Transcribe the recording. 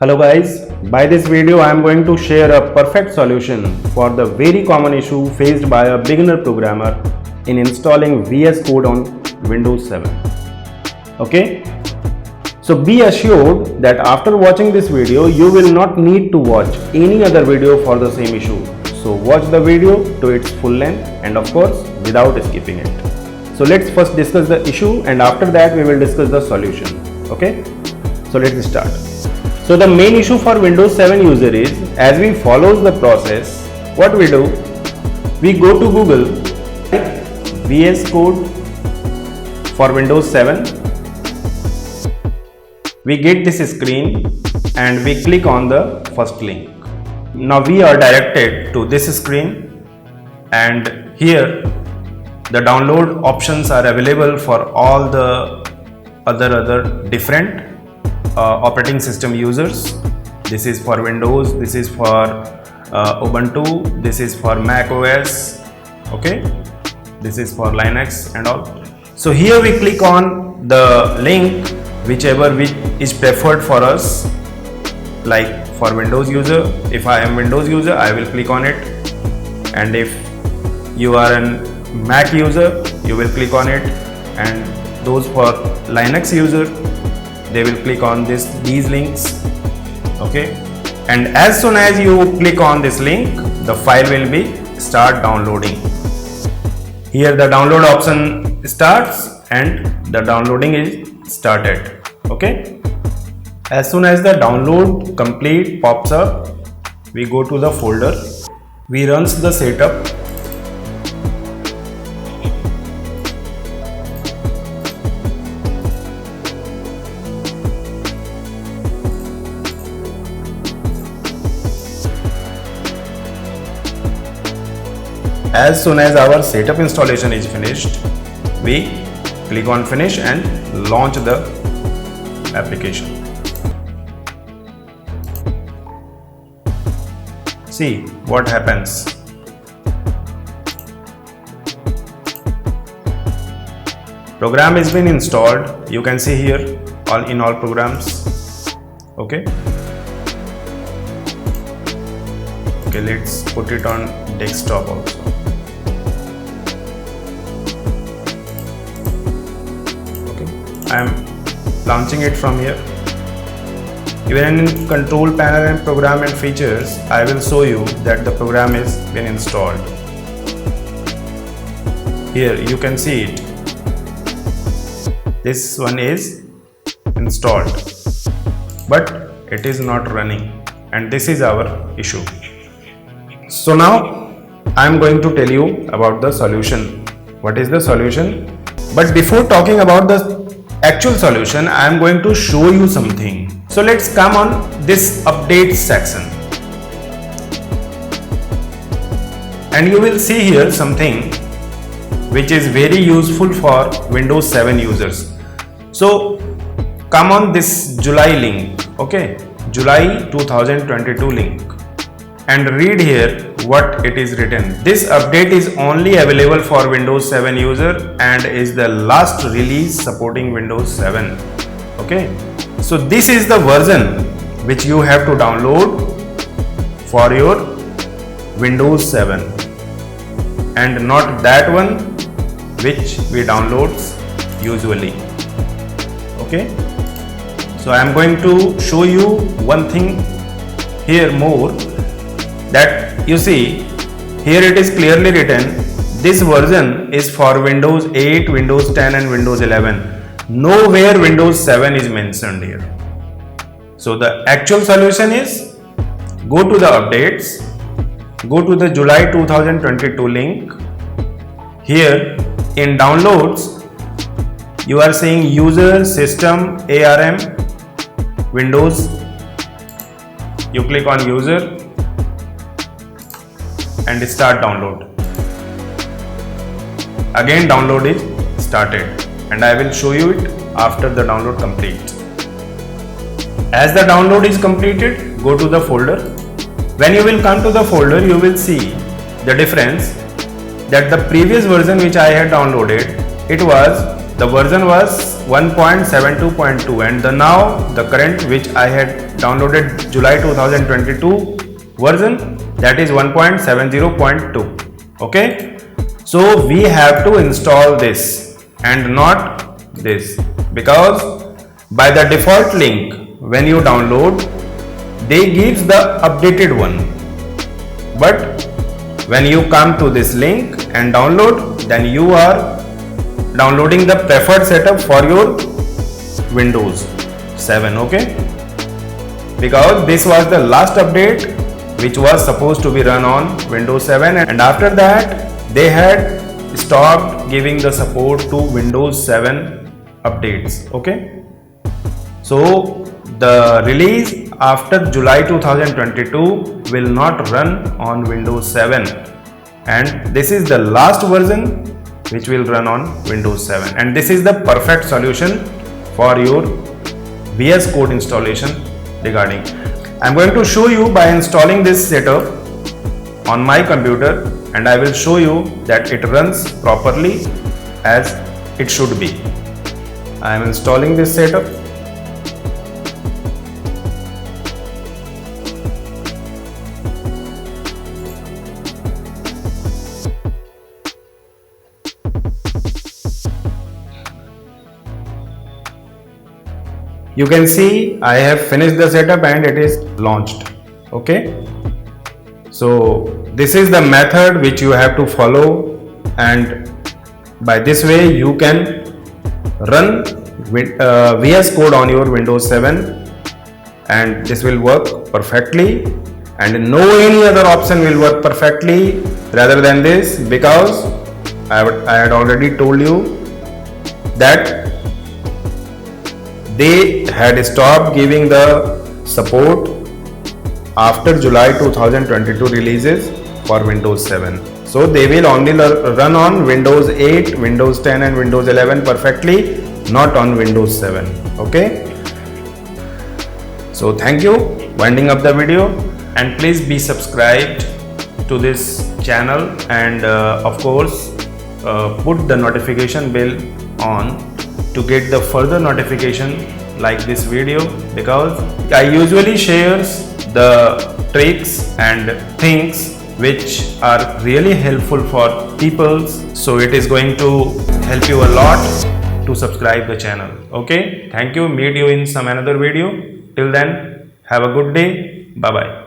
Hello guys, by this video I am going to share a perfect solution for the very common issue faced by a beginner programmer in installing VS Code on Windows 7. Okay, so be assured that after watching this video you will not need to watch any other video for the same issue. So watch the video to its full length and of course without skipping it. So let's first discuss the issue and after that we will discuss the solution. Okay, so let's start. So the main issue for Windows 7 user is, as we follows the process, what we do, we go to Google, VS Code for Windows 7, we get this screen and we click on the first link. Now we are directed to this screen and here the download options are available for all the other different operating system users. This is for Windows, this is for Ubuntu, this is for Mac OS, okay, this is for Linux and all. So here we click on the link whichever is preferred for us. Like for Windows user, if I am Windows user I will click on it, and if you are an Mac user you will click on it, and those for Linux user they will click on these links. Okay, and as soon as you click on this link the file will be start downloading. Here the download option starts and the downloading is started. Okay, as soon as the download complete pops up, we go to the folder, we runs the setup. As soon as our setup installation is finished, we click on finish and launch the application. See what happens. Program has been installed. You can see here in all programs. Okay. Okay, let's put it on desktop also. I am launching it from here. Even in control panel and program and features, I will show you that the program is been installed. Here you can see it. This one is installed, but it is not running, and this is our issue. So now I am going to tell you about the solution. What is the solution? But before talking about the actual solution, I am going to show you something. So let's come on this update section, and you will see here something which is very useful for Windows 7 users. So come on this July link, okay, July 2022 link, and read here what it is written. This update is only available for Windows 7 user and is the last release supporting Windows 7. Okay, so this is the version which you have to download for your Windows 7 and not that one which we download usually. Okay, so I am going to show you one thing here more, that you see here it is clearly written this version is for Windows 8, Windows 10 and Windows 11. Nowhere Windows 7 is mentioned here. So the actual solution is, go to the updates, go to the July 2022 link. Here in downloads you are seeing user, system, ARM, Windows. You click on user and start download. Again download is started, and I will show you it after the download complete. As the download is completed, go to the folder. When you will come to the folder, you will see the difference, that the previous version which I had downloaded, the version was 1.72.2 and now the current which I had downloaded July 2022 version, that is 1.70.2. okay, so we have to install this and not this, because by the default link when you download they gives the updated one, but when you come to this link and download, then you are downloading the preferred setup for your Windows 7, okay, because this was the last update which was supposed to be run on Windows 7, and after that they had stopped giving the support to Windows 7 updates, okay. So the release after July 2022 will not run on Windows 7, and this is the last version which will run on Windows 7, and this is the perfect solution for your VS Code installation regarding. I am going to show you by installing this setup on my computer, and I will show you that it runs properly as it should be. I am installing this setup. You can see I have finished the setup and it is launched, okay. So this is the method which you have to follow, and by this way you can run VS Code on your Windows 7, and this will work perfectly, and no any other option will work perfectly rather than this, because I had already told you that they had stopped giving the support after July 2022 releases for Windows 7. So they will only run on Windows 8, Windows 10 and Windows 11 perfectly, not on Windows 7, okay. So thank you, winding up the video, and please be subscribed to this channel, and of course put the notification bell on to get the further notification like this video, because I usually shares the tricks and things which are really helpful for people, so it is going to help you a lot to subscribe the channel, okay. Thank you, meet you in some another video. Till then, have a good day, bye bye.